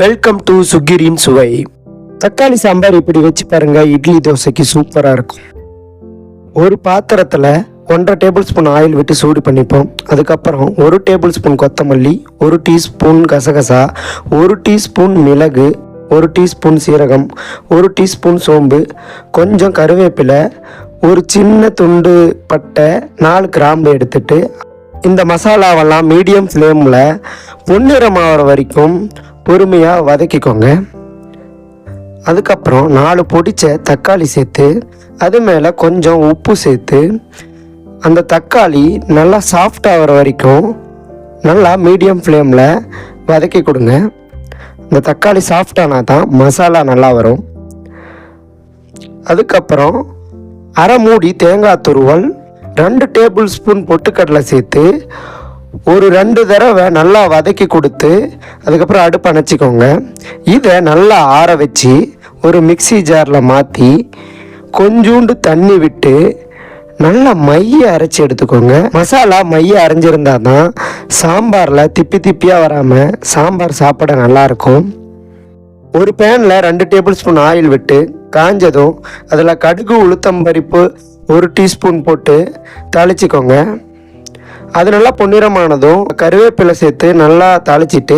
Welcome to சுகிரின் சுவை. தக்காளி சாம்பார் இப்படி வச்சு பாருங்க, இட்லி தோசைக்கு சூப்பராக இருக்கும். ஒரு பாத்திரத்தில் 1.5 டேபிள் ஸ்பூன் ஆயில் விட்டு சூடு பண்ணிப்போம். அதுக்கப்புறம் 1 டேபிள் ஸ்பூன் கொத்தமல்லி, 1 டீஸ்பூன் கசகசா, 1 டீஸ்பூன் மிளகு, 1 டீஸ்பூன் சீரகம், 1 டீஸ்பூன் சோம்பு, கொஞ்சம் கருவேப்பிலை, ஒரு சின்ன துண்டு பட்டை, 4 கிராம்பு எடுத்துட்டு இந்த மசாலாவெல்லாம் மீடியம் ஃப்ளேமில் பொன்னிறமாகிற வரைக்கும் பொறுமையாக வதக்கிக்கோங்க. அதுக்கப்புறம் 4 பொடிச்ச தக்காளி சேர்த்து அது மேலே கொஞ்சம் உப்பு சேர்த்து அந்த தக்காளி நல்லா சாஃப்ட் ஆகிற வரைக்கும் நல்லா மீடியம் ஃப்ளேமில் வதக்கி கொடுங்க. இந்த தக்காளி சாஃப்டானால் தான் மசாலா நல்லா வரும். அதுக்கப்புறம் அரை மூடி தேங்காய் துருவல், 2 டேபிள் ஸ்பூன் பொட்டுக்கடலை சேர்த்து ஒரு 2 தடவை நல்லா வதக்கி கொடுத்து அதுக்கப்புறம் அடுப்பு அணைச்சிக்கோங்க. இதை நல்லா ஆற வச்சு ஒரு மிக்சி ஜாரில் மாற்றி கொஞ்சோண்டு தண்ணி விட்டு நல்லா மைய அரைச்சி எடுத்துக்கோங்க. மசாலா மைய அரைஞ்சிருந்தா தான் சாம்பாரில் திப்பி திப்பியாக வராமல் சாம்பார் சாப்பிட நல்லாயிருக்கும். ஒரு பேனில் 2 டேபிள் ஸ்பூன் ஆயில் விட்டு காஞ்சதும் அதில் கடுகு, உளுத்தம்பருப்பு 1 டீஸ்பூன் போட்டு தாளிச்சிக்கோங்க. அது நல்லா பொன்னிறமானதும் கருவேப்பிலை சேர்த்து நல்லா தாளிச்சிட்டு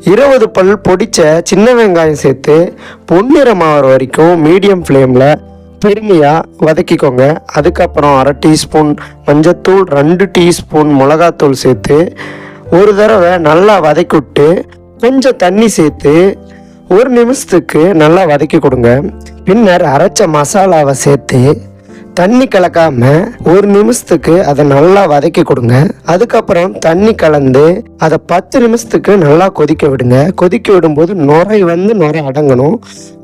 20 பல் பொடிச்ச சின்ன வெங்காயம் சேர்த்து பொன்னிறமாகிற வரைக்கும் மீடியம் ஃப்ளேமில் பொறுமையாக வதக்கிக்கோங்க. அதுக்கப்புறம் அரை டீஸ்பூன் மஞ்சத்தூள், 2 டீஸ்பூன் மிளகாத்தூள் சேர்த்து ஒரு தடவை நல்லா வதக்கி விட்டு கொஞ்சம் தண்ணி சேர்த்து 1 நிமிஷத்துக்கு நல்லா வதக்கி கொடுங்க. பின்னர் அரைச்ச மசாலாவை சேர்த்து தண்ணி கலக்காம 1 நிமிஷத்துக்கு அதை நல்லா வதக்கி கொடுங்க. அதுக்கப்புறம் தண்ணி கலந்து அதை 10 நிமிஷத்துக்கு நல்லா கொதிக்க விடுங்க. கொதிக்க விடும்போது நுரை அடங்கணும்.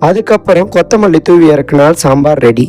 அதுக்கப்புறம் கொத்தமல்லி தூவி இறக்குனால் சாம்பார் ரெடி.